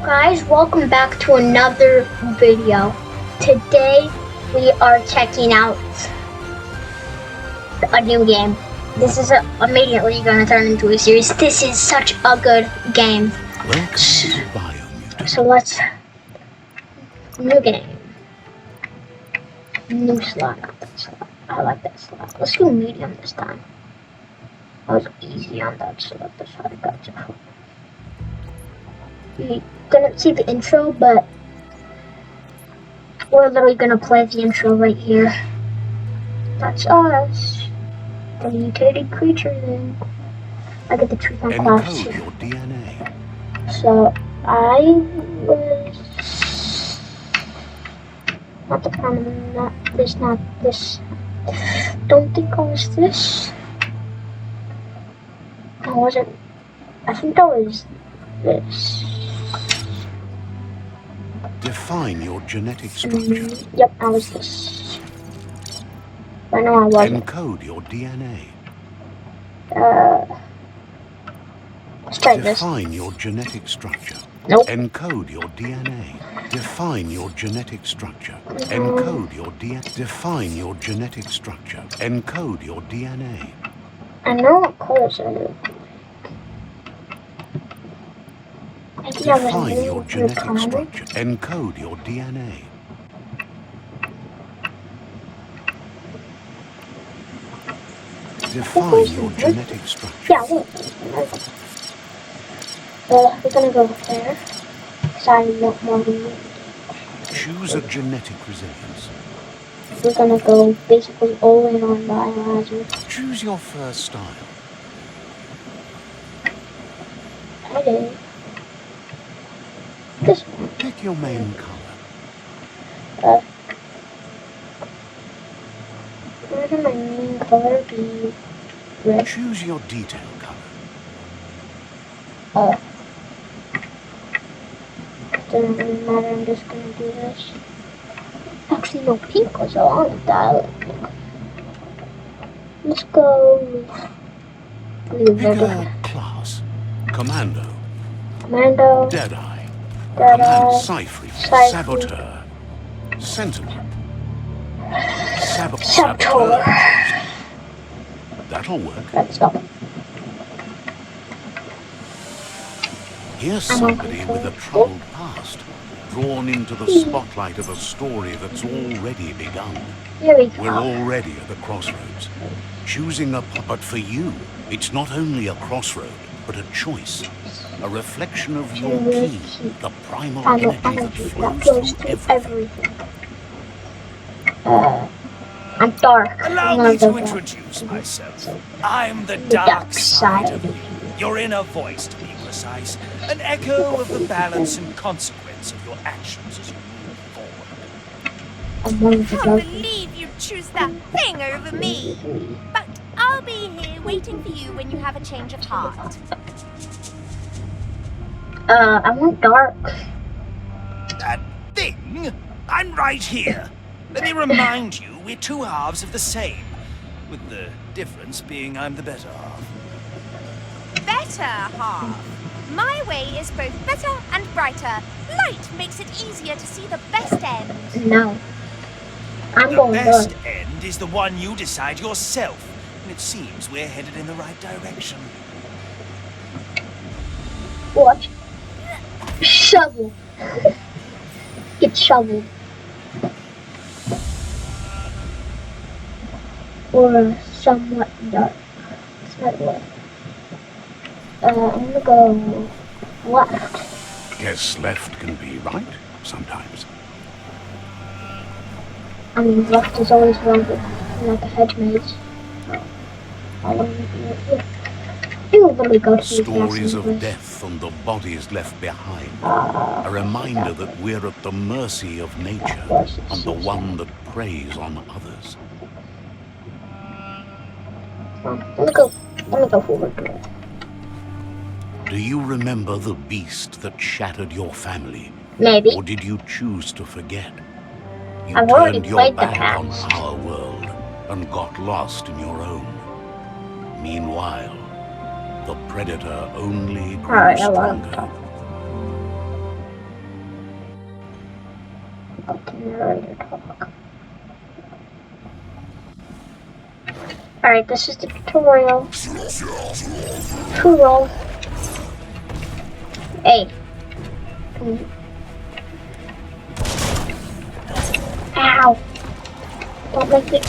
guys, welcome back to another video. Today we are checking out a new game. This is immediately going to turn into a series. This is such a good game. Welcome to BioMutant. So let's... New game. New slot, not that slot. I like that slot. Let's do medium this time. That was easy on that slot. That's how I got you. You didn't see the intro, but we're literally gonna play the intro right here. That's us. The mutated creature then. I get the truth on class. Encode your DNA. So I was not the problem, not this. Don't think I was this. I wasn't. I think I was this. Define your genetic structure. Yep, I was this. But no, I wasn't. Encode your DNA. Let's try this. Define your genetic structure. Nope. Encode your DNA. Define your genetic structure. Encode your DNA. Define your genetic structure. Encode your DNA. I know what colors are there. Define your genetic structure. Encode your DNA. Define your genetic structure. Yeah, look. We're gonna go there. Because I want more room. Choose a genetic resilience. We're gonna go basically all in on biohazard. Choose your first style. I did. This one. Pick your main color. Where can my main color be? Red. Choose your detail color. Doesn't really matter, I'm just gonna do this. Actually, no, pink was on the dial. Let's go. Pick a class. Commando. Commando. Deadeye. Deadeye. Cypher. Saboteur. Sentinel. Saboteur. That'll work. Let's go. Here's somebody with a troubled past, drawn into the spotlight of a story that's already begun. Here we go. We're already at the crossroads. Choosing a puppet for you, it's not only a crossroad, but a choice. A reflection of your key, the primal energy that flows through everything. I'm dark. Allow me to introduce myself. I'm the dark side of you. Your inner voice, to be precise. An echo of the balance and consequence of your actions as you move forward. I can't believe you choose that thing over me. But I'll be here waiting for you when you have a change of heart. I want dark. That thing? I'm right here. Let me remind you, we're two halves of the same. With the difference being I'm the better half. Better half. My way is both better and brighter. Light makes it easier to see the best end. No. I'm The going best dark. end is the one you decide yourself. And it seems we're headed in the right direction. Watch. Shovel. Get shoveled. Or somewhat dark. That's my way. I'm gonna go left. Guess left can be right sometimes. I mean, left is always wrong, like a hedge maze. I want to be right here. You will literally go to the Stories of death and the bodies left behind. A reminder that we're at the mercy of nature and the one that preys on others. Let me go forward. Do you remember the beast that shattered your family? Maybe. Or did you choose to forget? You I've already turned your played the back on past. our world and got lost in your own. Meanwhile, the predator only grew Alright, I love stronger. Let the narrator talk. Alright, this is the tutorial. Tutorial. Hey. Ow. Don't make it.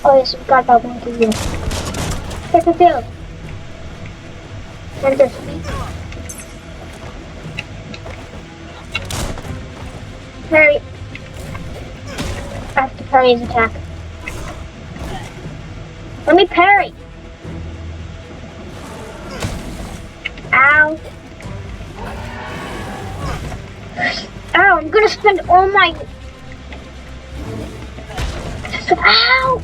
Oh yes, I forgot about one to you. Take a field. And this. Parry. I have to parry his attack. Let me parry. Ow. Ow, I'm gonna spend all my... Ow!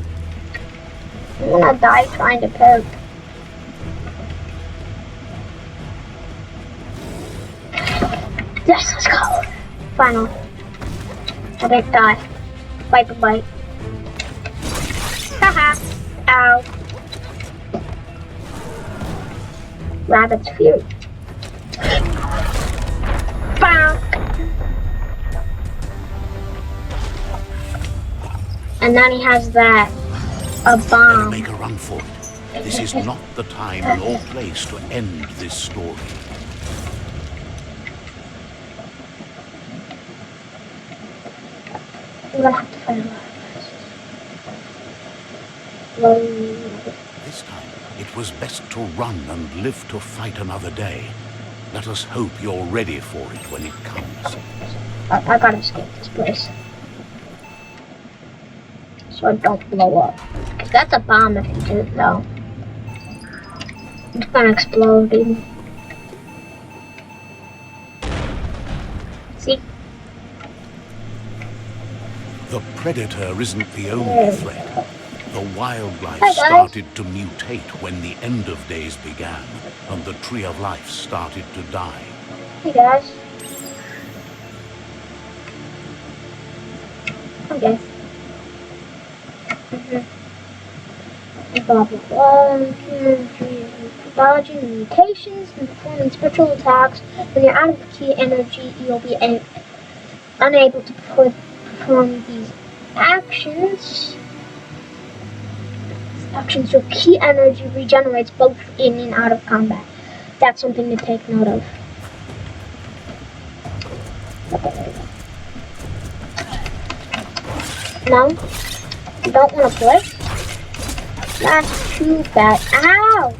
I'm gonna die trying to parry. Yes, let's go. Final. I didn't die. Bite the bite. Haha. Ow. Rabbit's Fury. Bow. And then he has that. A bomb. Make a run for it. This is not the time or place to end this story. I'm gonna have to find a lot. This time, it was best to run and live to fight another day. Let us hope you're ready for it when it comes. I gotta escape this place. So I don't blow up. Cause that's a bomb if you didn't know. It's gonna explode, dude. See? The predator isn't the only threat. The wildlife Hi, guys. started to mutate when the end of days began, and the tree of life started to die. Hey guys. Okay. Blah blah blah. Dodging mutations and performing special attacks. When you're out of key energy, you'll be unable to perform these actions. Your key energy regenerates both in and out of combat. That's something to take note of. No? You don't want to play? That's too bad. Ow!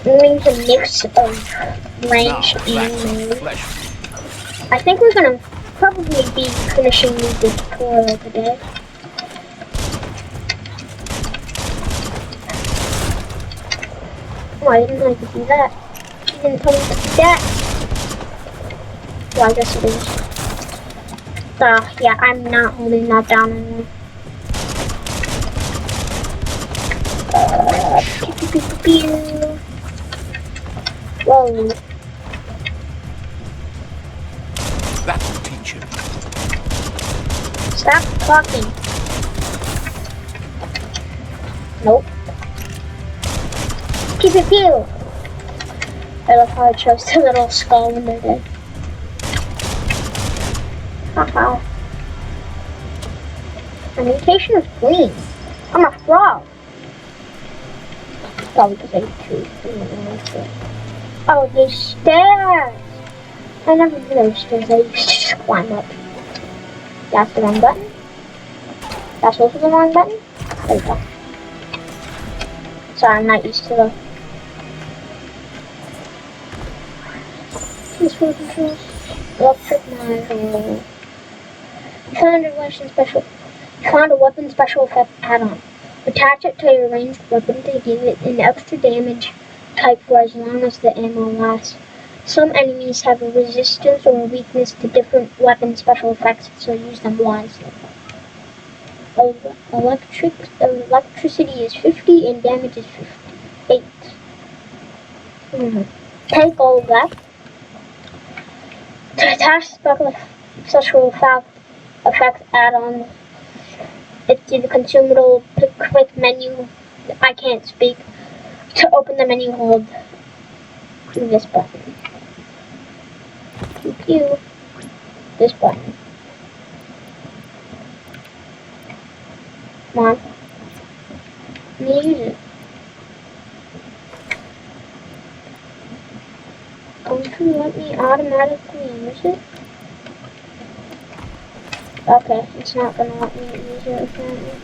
Means a mix of range and melee. I think we're gonna probably be finishing the tutorial today. Oh, I didn't know you could do that. You didn't tell me to do that. Well, I guess it is. Yeah, I'm not holding that down anymore. Whoa. That'll teach him. Stop talking. Nope. Pew pew pew. I love how it shows the little skull when they're dead. Haha. A mutation of green. I'm a frog. Probably because I eat trees. Oh, there's stairs. I never knew there were stairs. I used to just climb up. That's the wrong button. That's also the wrong button. There we go. Sorry, I'm not used to the peaceful controls. Electric module. Found a weapon special effect add-on. Attach it to your ranged weapon to give it an extra damage type for as long as the ammo lasts. Some enemies have a resistance or a weakness to different weapon special effects, so use them wisely. Electricity is 50 and damage is 58. Take all of that. To attach special effect add-on, it's in the consumable quick menu. I can't speak. To open the menu, hold This button. Pew pew. This button. Come on. Let me use it. Don't you let me automatically use it? Okay, it's not gonna let me use it apparently.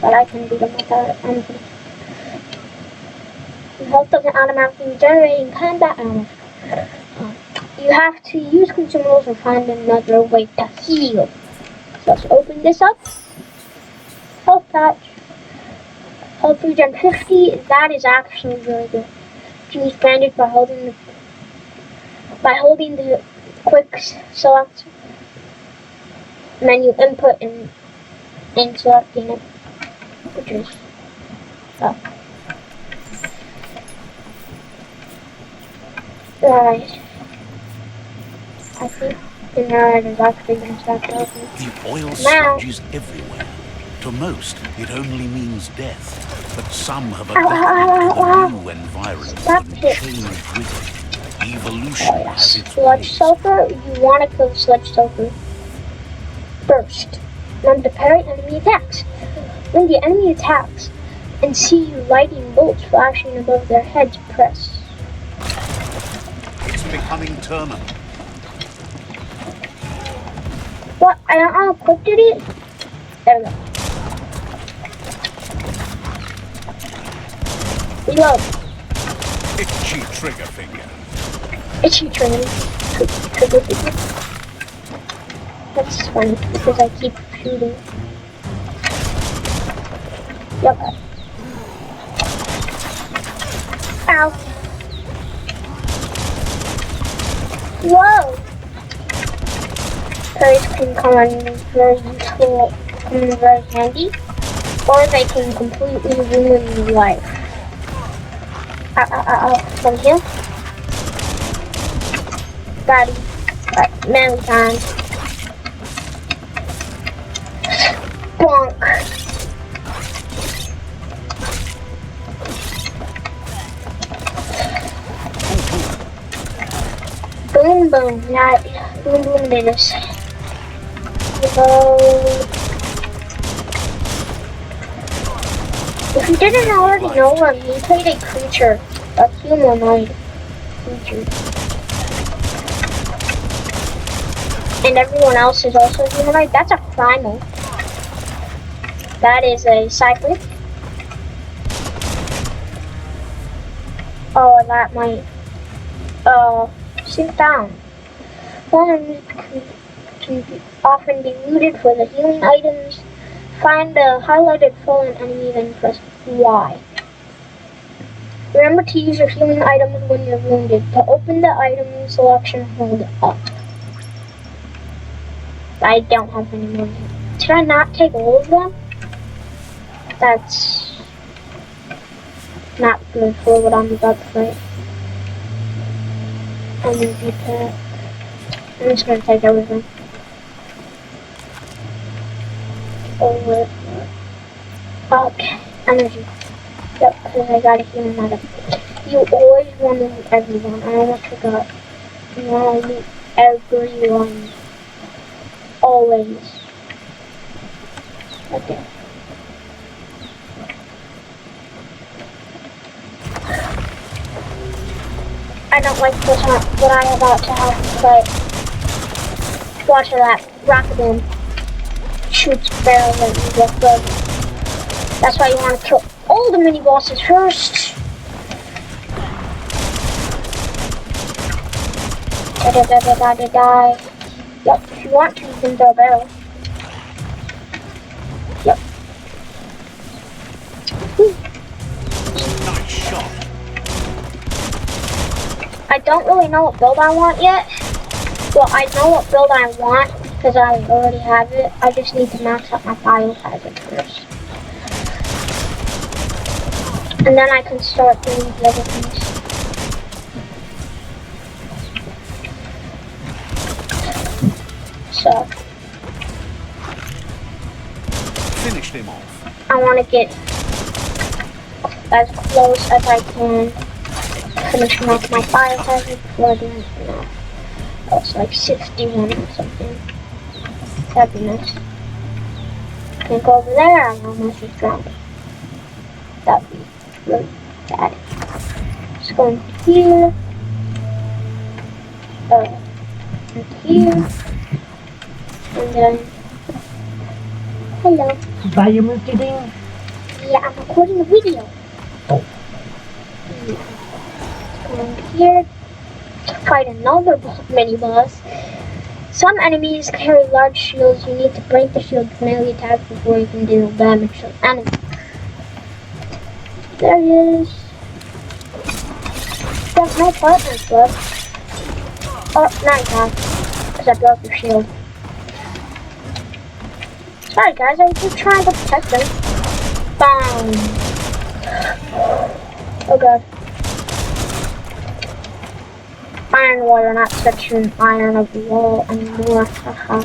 But I can beat them without it. Health doesn't automatically regenerate in combat. You have to use consumables or find another way to heal. So let's open this up. Health patch. Health regen 50. That is actually really good. You can use bandage by holding the quick select menu input and selecting it, which is right. I think the narrator is actually going to start talking. The oil sludges everywhere. To most, it only means death. But some have adapted to the new environment and changed with it. Evolution has its Sludge ways. sulfur, you want to kill sludge sulfur first. Remember to parry enemy attacks. When the enemy attacks and see you lightning bolts flashing above their heads, press. It's becoming terminal. What? I don't know how quick did it? There we go. Reload. Itchy trigger finger. Itchy trigger finger. That's funny because I keep shooting. Yep. Ow. Whoa. Parries can come in very useful, come in very handy, or they can completely ruin your life. From here. Got him. Alright, melee time. Bonk. Boom boom. Yeah, boom boom it is. If you didn't already know, we played a creature, a humanoid creature. And everyone else is also humanoid. That's a primal. That is a cyclic. Oh, that might sit down. One can often be looted for the healing items. Find the highlighted fallen enemy, then press Y. Remember to use your healing items when you're wounded. To open the item selection, hold up. I don't have any more. Should I not take all of them? That's not good for what I'm about to fight. I'm gonna beat that. I'm just gonna take everything. Over. Okay, energy. Yep, because I got a healing item. You always want to loot everyone. I almost forgot. You want to loot everyone. Always. Okay. I don't like what I'm about to have, but watch that rocket boom. Shoots barrels at you with them. That's why you want to kill all the mini bosses first. Die. Yep, if you want to, you can throw a barrel. Yep. Nice shot. I don't really know what build I want yet. Well, I know what build I want because I already have it. I just need to max out my biohazard first. And then I can start doing the other things. So, Finished him off. I want to get as close as I can finishing off my biohazard before the end of the map. Oh, it's like 61 or something. That'd be nice. Can't go over there, I almost just drowned. That'd be really bad. Just go in here. In here. And then... Hello. BioMutant? Yeah, I'm recording a video. Oh. Let's go in here to fight another mini boss. Some enemies carry large shields. You need to break the shield with melee attacks before you can deal damage to the enemy. There he is. There's no partners left. Oh, now you have. Because I broke your shield. Sorry guys, I was just trying to protect them. Bam! Oh god. Iron wall, you're not touching iron of the wall anymore. Haha.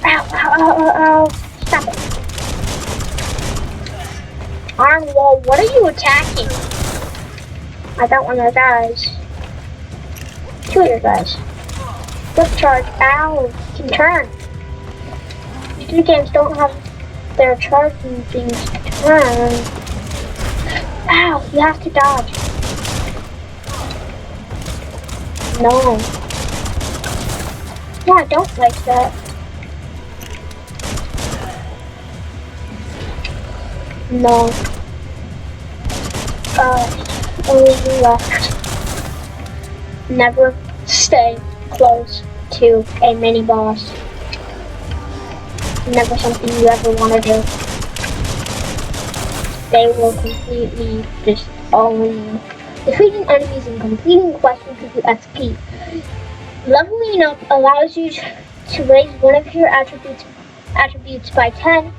Ow, ow, ow, ow, ow. Stop it. Iron wall, what are you attacking? I got one of your guys. Two of your guys. Flip charge. Ow, you can turn. These games don't have their charging things to turn. Ow, you have to dodge. No. Yeah, I don't like that. No. Only you left. Never stay close to a mini boss. Never something you ever want to do. They will completely just own you. Defeating enemies and completing quests will give you XP. Leveling up allows you to raise one of your attributes by 10.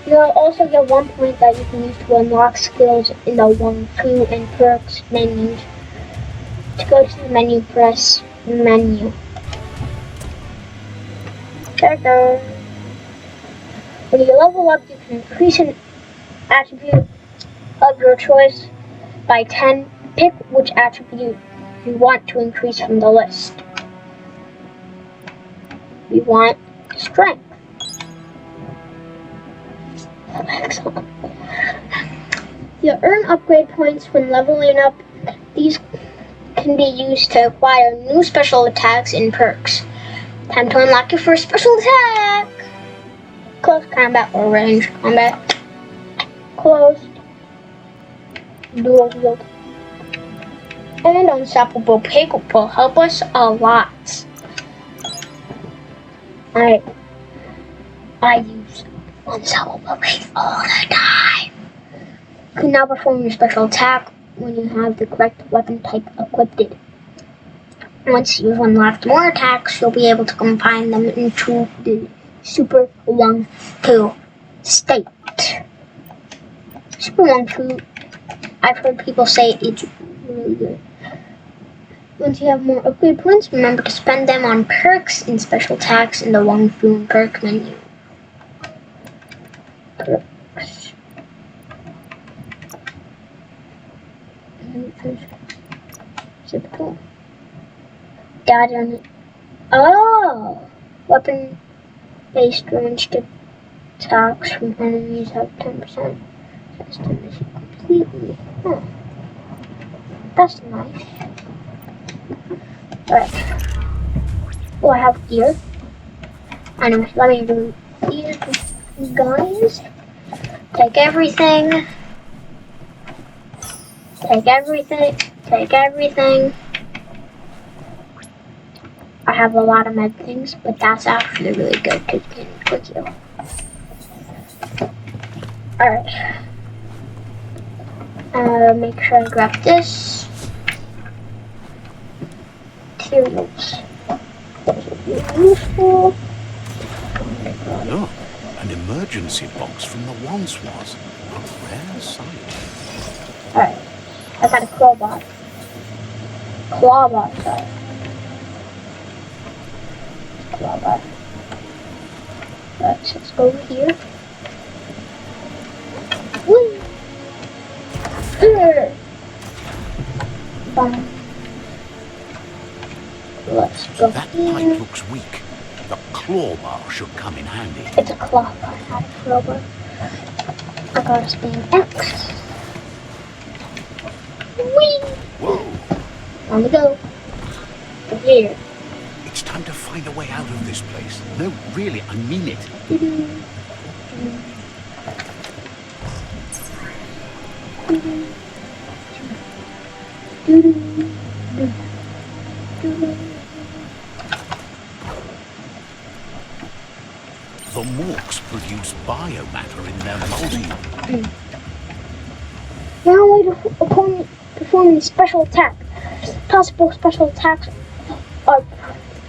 You'll also get 1 point that you can use to unlock skills in the Wong Fu and Perks menus. To go to the menu, press Menu. There it goes. When you level up, you can increase an attribute of your choice by 10. Pick which attribute you want to increase from the list. We want strength. Excellent. You'll earn upgrade points when leveling up. These can be used to acquire new special attacks and perks. Time to unlock your first special attack. Close combat or range combat. Closed. Dual wield. And Unstoppable Pig will help us a lot. I use Unstoppable Pig all the time. You can now perform your special attack when you have the correct weapon type equipped. Once you've unlocked more attacks, you'll be able to combine them into the Super Wong Fu state. Super Wong Fu, I've heard people say it's really good. Once you have more upgrade points, remember to spend them on perks and special attacks in the Wong Fu and perk menu. Perks. Zip tool. Dodge on it. Oh! Weapon-based ranged attacks from enemies have 10% estimation completely. Huh. That's nice. Alright. Oh, I have gear. Anyway, let me do these guys. Take everything. Take everything. Take everything. I have a lot of med things, but that's actually really good because you can quick heal. Alright. Make sure I grab this. Materials. Those will be useful. Look, an emergency box from the once was. A rare sight. Alright. I got a clawbot. Clawbot, sorry. Clawbot. Let's go over here. Woo! Let's go That here. pipe looks weak. The claw bar should come in handy. It's a claw bar, not a crowbar. I gotta spin X. Whee! Whoa! On we go. From here. It's time to find a way out of this place. No, really, I mean it. The morks produce biomatter in their multi. Now we perform the special attack. Possible special attacks are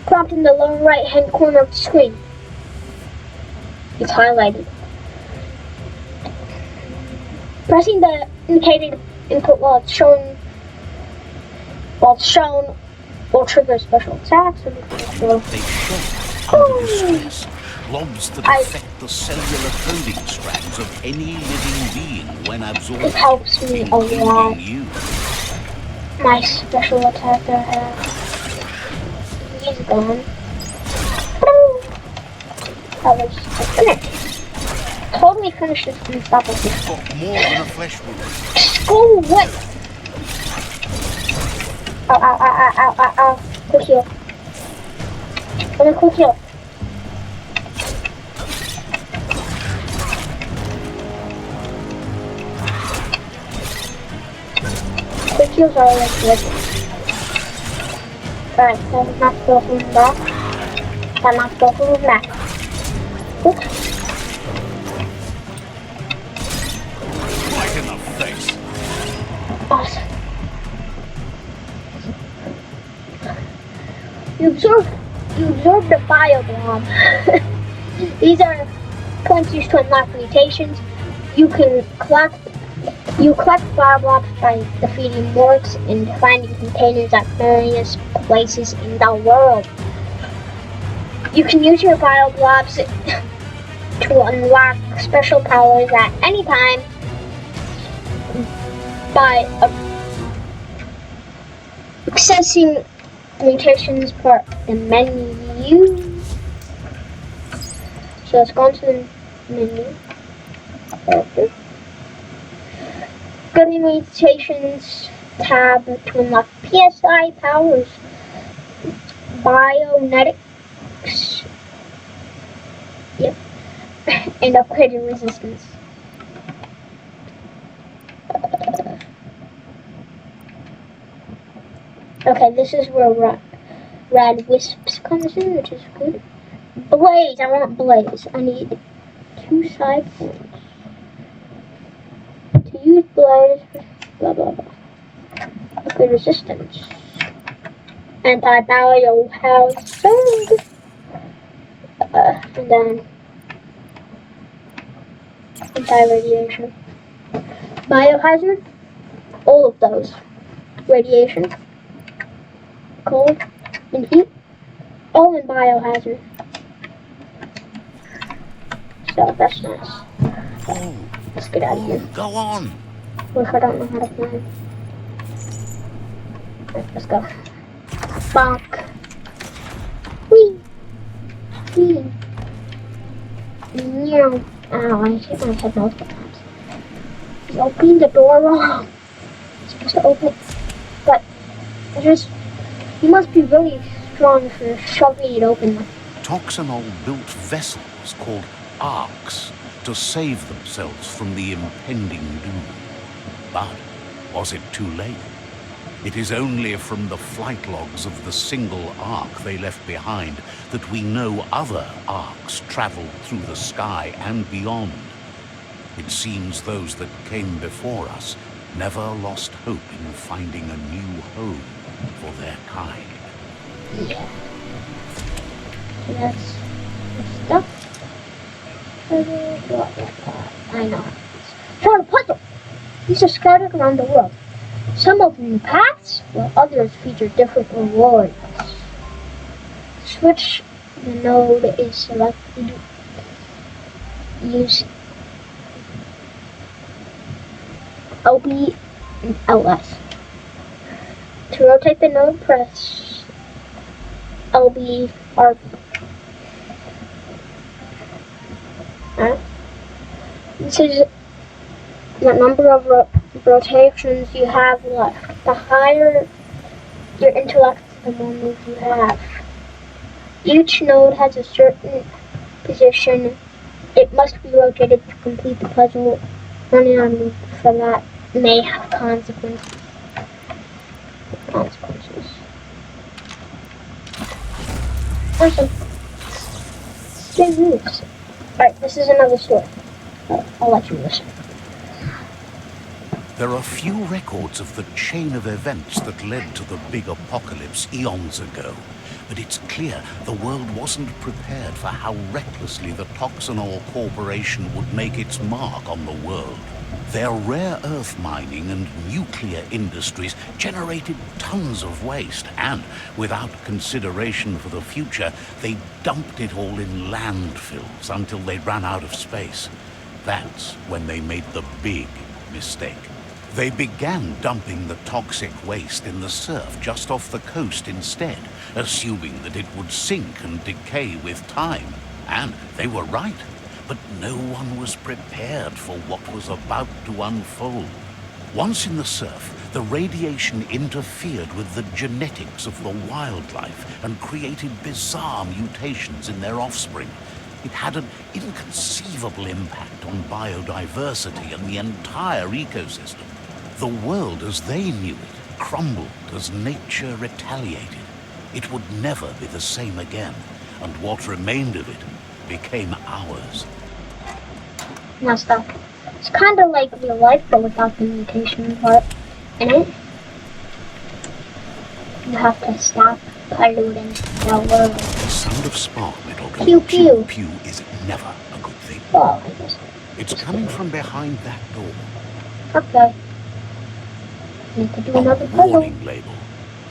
prompted in the lower right hand corner of the screen. It's highlighted. Pressing the indicated input while it's shown will trigger special attacks. They show under distress. Blobs that affect the cellular coding strands of any living being when absorbed. It helps me a lot. Including you. My special attack that I have. He's gone. That was finished. Totally finished this unstoppable. You've got more than a flesh wound. Go away! Ow, ow, ow, ow, ow, ow, ow. Quick heal. Let me quick heal. Quick heals are always good. Alright, that knocks both of them back. That knocks both of them back. Oops. Right in the face. Awesome. You absorb the BioBlob. These are points used to unlock mutations. You collect BioBlobs by defeating morks and finding containers at various places in the world. You can use your BioBlobs to unlock special powers at any time by accessing mutations for the menu. So let's go into the menu. Character. Go to the mutations tab to unlock PSI powers, bionetics, yep, and upgraded resistance. Okay, this is where Rad Wisps comes in, which is good. Blaze, I want Blaze. I need 2 side points. To use Blaze, blah blah blah. Okay, resistance. Anti-biohazard. And then anti-radiation. Biohazard, all of those. Radiation. Cold and heat, all in biohazard. So that's nice. Pull. Let's get out of here. Go on. What if I don't know how to fly? Right, let's go. Bonk. Whee! Whee! Meow. Ow, I hit my head multiple times. He's opening the door wrong. He's supposed to open it, but you must be really strong for shoving it open. Toxanol built vessels called arcs to save themselves from the impending doom. But was it too late? It is only from the flight logs of the single arc they left behind that we know other arcs traveled through the sky and beyond. It seems those that came before us never lost hope in finding a new home for their kind. Yeah. So that's the stuff. I know. Found a puzzle! These are scattered around the world. Some open new paths, while others feature different rewards. Switch the node is selected. Use LB and LS. To rotate the node, press LB or this is the number of rotations you have left. The higher your intellect, the more moves you have. Each node has a certain position. It must be rotated to complete the puzzle. Running on loop for that may have consequences. Awesome. Good moves. Alright, this is another story. I'll let you listen. There are few records of the chain of events that led to the big apocalypse eons ago, but it's clear the world wasn't prepared for how recklessly the Toxanol Corporation would make its mark on the world. Their rare earth mining and nuclear industries generated tons of waste, and without consideration for the future, they dumped it all in landfills until they ran out of space. That's when they made the big mistake. They began dumping the toxic waste in the surf just off the coast instead, assuming that it would sink and decay with time. And they were right. But no one was prepared for what was about to unfold. Once in the surf, the radiation interfered with the genetics of the wildlife and created bizarre mutations in their offspring. It had an inconceivable impact on biodiversity and the entire ecosystem. The world as they knew it crumbled as nature retaliated. It would never be the same again, and what remained of it became ours. Now stop. It's kind of like real life, but without the mutation part in it. You have to stop polluting the world. The sound of spark metal Pew, going pew. pew pew is never a good thing. Well, I guess. It's coming from behind that door. Okay. Need to do A another puzzle. warning label.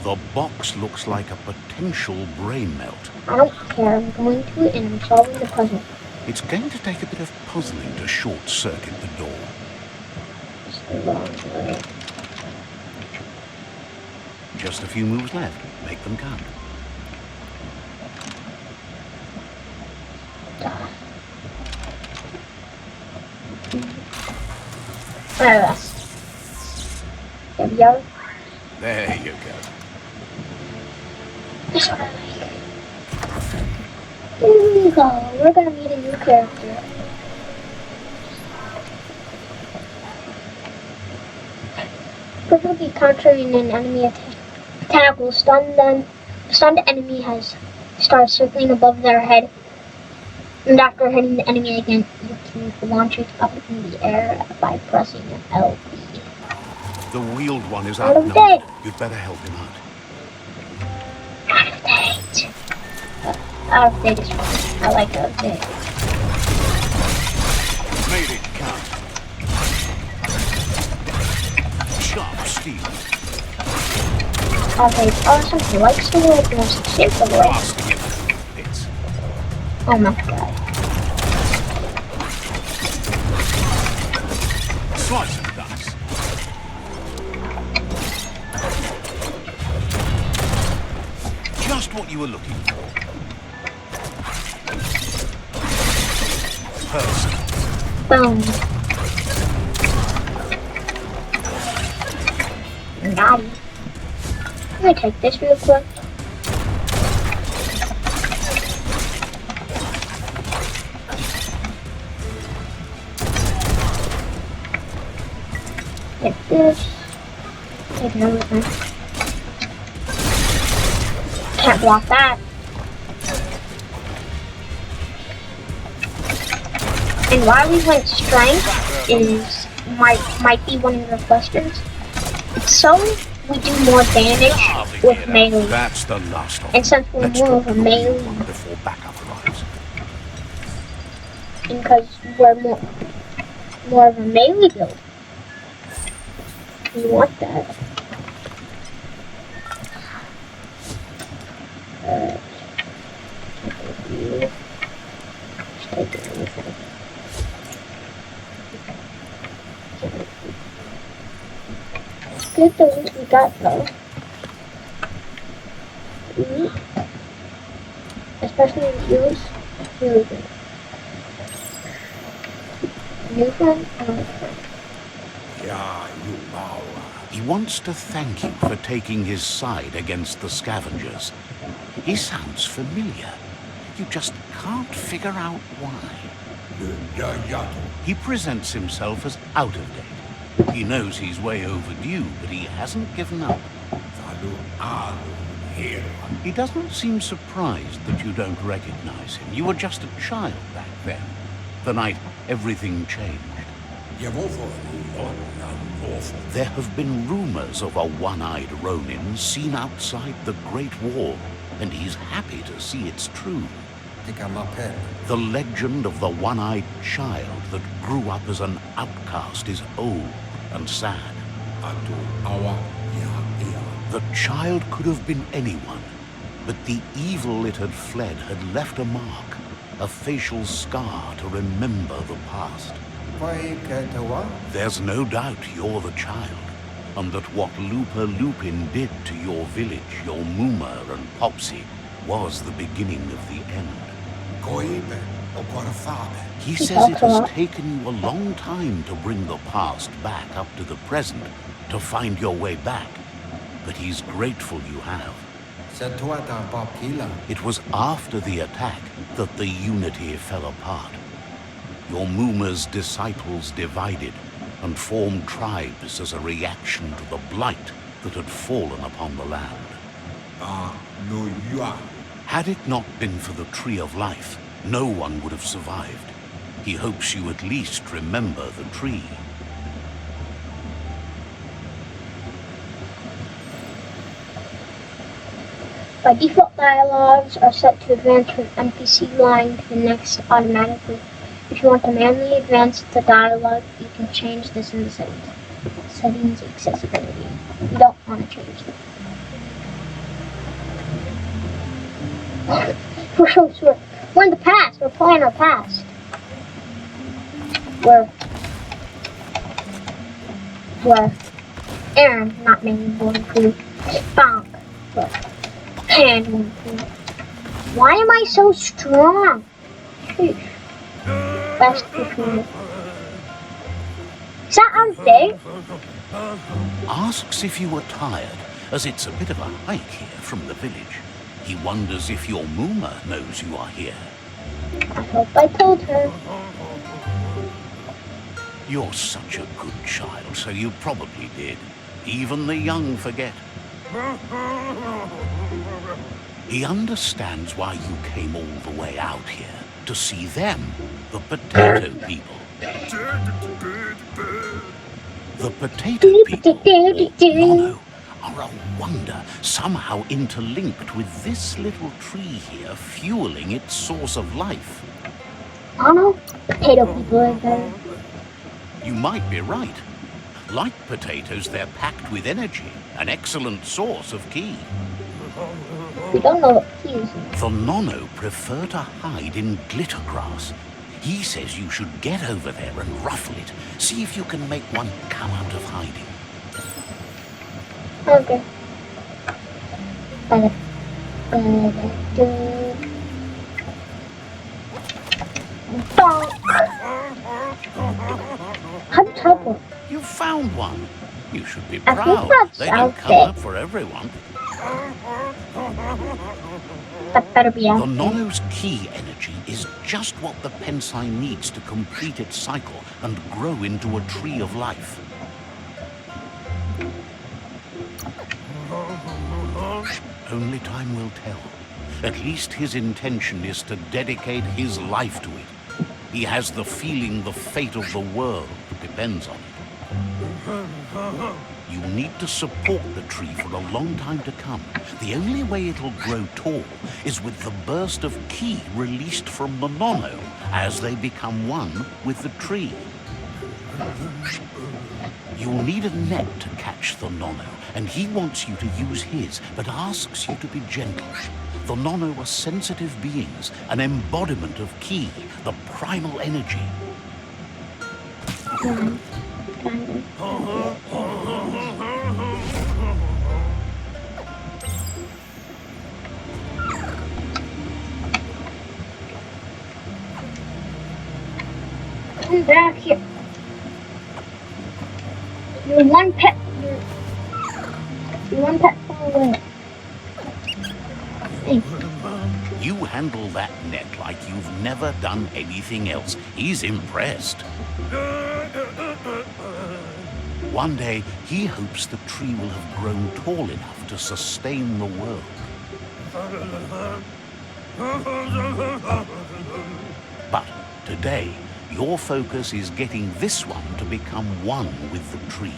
The box looks like a potential brain melt. I don't care. I'm going to it and I'm solving the puzzle. It's going to take a bit of puzzling to short-circuit the door. It's the wrong way. Just a few moves left. Make them count. There we go. There you go. This one I like. Here we go. We're gonna meet a new character. Quickly countering an enemy attack will stun them. The stunned enemy has started circling above their head. And after hitting the enemy again, you can launch it up in the air by pressing LB. The wheeled one is Out of outnumbered. date. You'd better help him out. Out of date. Out of date is fine. I like out of date. Made it count. Sharp steel. Out of date is awesome. He likes the world. He wants to save the world. Blasting it. Bits. Oh my god. Slice and dice. Just what you were looking for. Person. Boom. Got it. Let me take this real quick. Take this. Take another one. Can't block that. And why we went strength is might be one of your questions. It's so we do more damage with melee. That's the last of And since we're Let's more talk of a to the melee, wheeled one before backup arrives. and because we're more of a melee build, we want that. Take everything. Good things we got though. especially the heels. Really good. New friend? He wants to thank you for taking his side against the scavengers. He sounds familiar. You just can't figure out why. He presents himself as out of date. He knows he's way overdue, but he hasn't given up. He doesn't seem surprised that you don't recognize him. You were just a child back then. The night everything changed. There have been rumors of a one-eyed Ronin seen outside the Great Wall, and he's happy to see it's true. The legend of the one-eyed child that grew up as an outcast is old and sad. The child could have been anyone, but the evil it had fled had left a mark, a facial scar to remember the past. There's no doubt you're the child, and that what Lupa Lupin did to your village, your Muma and Popsy, was the beginning of the end. He says it has taken you a long time to bring the past back up to the present, to find your way back, but he's grateful you have. It was after the attack that the unity fell apart. Your Muma's disciples divided and formed tribes as a reaction to the blight that had fallen upon the land. Had it not been for the Tree of Life, no one would have survived. He hopes you at least remember the tree. By default, dialogues are set to advance from NPC line to the next automatically. If you want to manually advance the dialogue, you can change this in the settings. Settings accessibility. You don't want to change that. For sure. We're in the past. We're playing our past. We're Aaron, not me, born crew. Bonk. Hand one crew. Why am I so strong? Sheesh. Best crew. Is that out of date? Asks if you were tired, as it's a bit of a hike here from the village. He wonders if your Muma knows you are here. I hope I told her. You're such a good child, so you probably did. Even the young forget. He understands why you came all the way out here, to see them, the potato people. The potato people, Nono, are a wonder, somehow interlinked with this little tree here, fueling its source of life. Mono, potato people are there. You might be right. Like potatoes, they're packed with energy, an excellent source of ki. We don't know what he is. The Nono prefer to hide in glitter grass. He says you should get over there and ruffle it. See if you can make one come out of hiding. Okay. How to teleport? You found one. You should be I think proud. that's They don't out come there. up for everyone. That better be The out there. Nono's ki energy is just what the Pensai needs to complete its cycle and grow into a tree of life. Only time will tell. At least his intention is to dedicate his life to it. He has the feeling the fate of the world depends on it. You need to support the tree for a long time to come. The only way it'll grow tall is with the burst of ki released from the Nono as they become one with the tree. You'll need a net to catch the Nono, and he wants you to use his, but asks you to be gentle. The Nono are sensitive beings, an embodiment of ki, the primal energy. Come back here. You're one pet. You're one pet far away. Hey. You handle that net like you've never done anything else. He's impressed. One day, he hopes the tree will have grown tall enough to sustain the world. But today, your focus is getting this one to become one with the tree.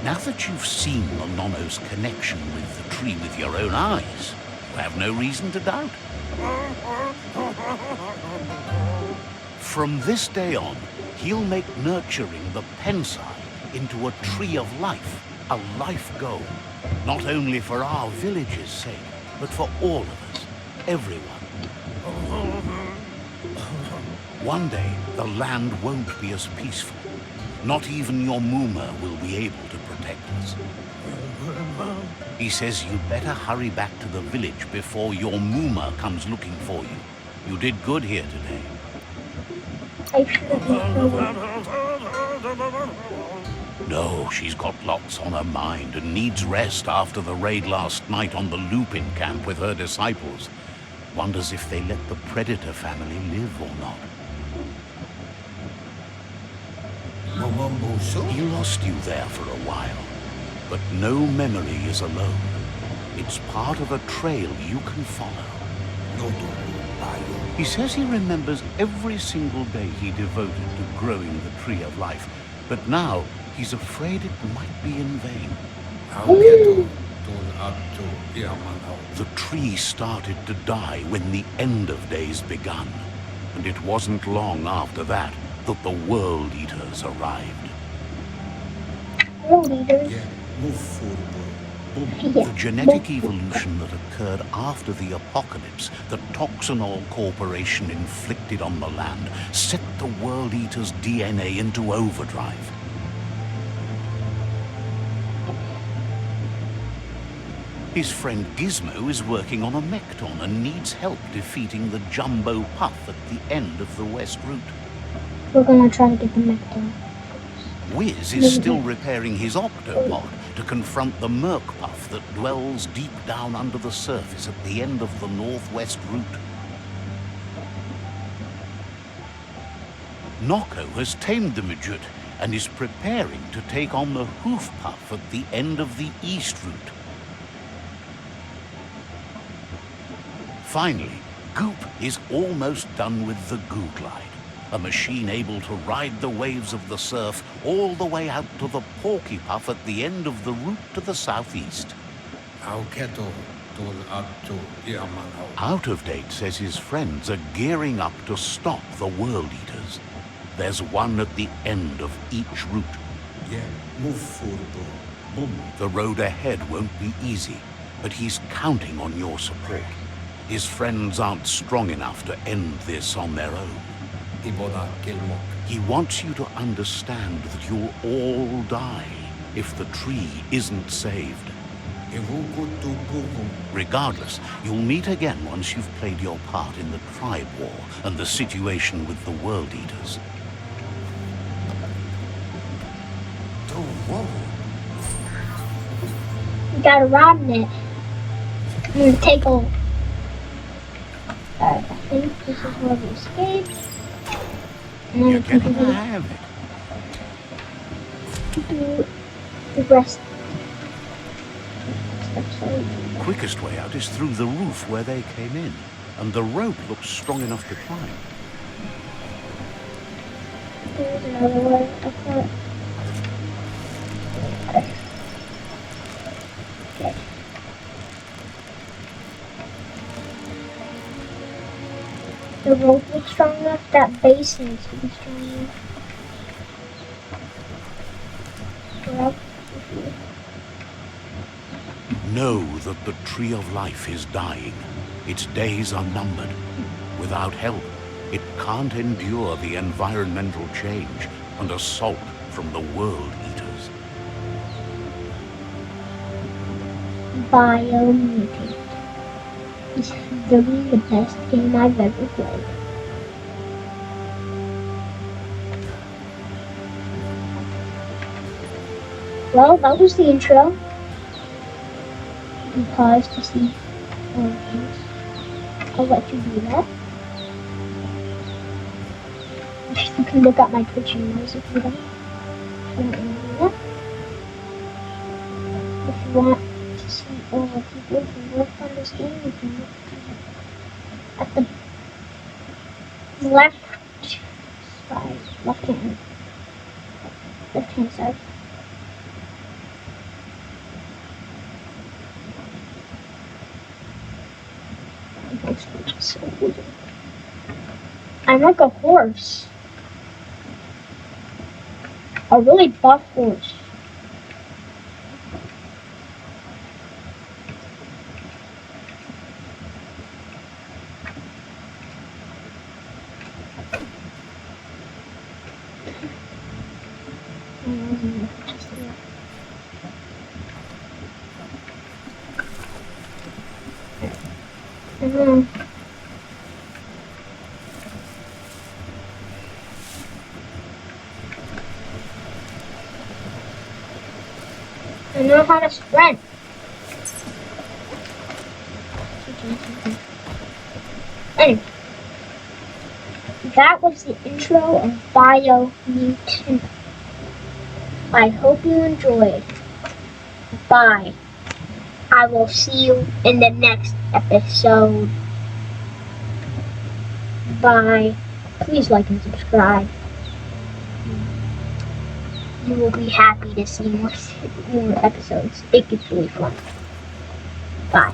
Now that you've seen the Nono's connection with the tree with your own eyes, you have no reason to doubt. From this day on, he'll make nurturing the pensai into a tree of life, a life goal. Not only for our village's sake, but for all of us, everyone. One day, the land won't be as peaceful. Not even your Muma will be able to protect us. He says you'd better hurry back to the village before your Muma comes looking for you. You did good here today. I shouldn't be. No, she's got lots on her mind and needs rest after the raid last night on the Lupin camp with her disciples. Wonders if they let the Predator family live or not. He lost you there for a while, but no memory is alone. It's part of a trail you can follow. He says he remembers every single day he devoted to growing the tree of life, but now he's afraid it might be in vain. The tree started to die when the end of days begun, and it wasn't long after that the World Eaters arrived. World Eaters? The genetic evolution that occurred after the apocalypse that Toxinol Corporation inflicted on the land set the World Eaters' DNA into overdrive. His friend Gizmo is working on a Mekton and needs help defeating the Jumbo Puff at the end of the West Route. We're gonna try to get the Mekton. Wiz is still repairing his Octopod to confront the Merc Puff that dwells deep down under the surface at the end of the Northwest Route. Nocco has tamed the Midget and is preparing to take on the Hoof Puff at the end of the East Route. Finally, Goop is almost done with the Goo Glide, a machine able to ride the waves of the surf all the way out to the Porky Puff at the end of the route to the southeast. Out of Date says his friends are gearing up to stop the World Eaters. There's one at the end of each route. The road ahead won't be easy, but he's counting on your support. His friends aren't strong enough to end this on their own. He wants you to understand that you'll all die if the tree isn't saved. Regardless, you'll meet again once you've played your part in the tribe war and the situation with the World Eaters. We got a rod net. I'm gonna take a. I think this is where we escaped. And You're then we can getting do the hang of it. the rest. Quickest way out is through the roof where they came in, and the rope looks strong enough to climb. There's another way up there. Okay. The rope looks strong enough, that base needs to be strong enough. Well, Know that the Tree of Life is dying. Its days are numbered. Without help, it can't endure the environmental change and assault from the world eaters. BioMutant is literally the best game I've ever played. Well, that was the intro. You can pause to see more things. I'll let you do that. You can look at my Twitch emails if you don't. If you don't want to do that. If you want to see all the people who worked on this game, you can look at the left side, left hand side. I'm like a horse. A really buff horse. I know how to sprint. Anyway, that was the intro of BioMutant. I hope you enjoyed. Bye. I will see you in the next episode. Bye. Please like and subscribe. You will be happy to see more episodes. It gets really fun. Bye.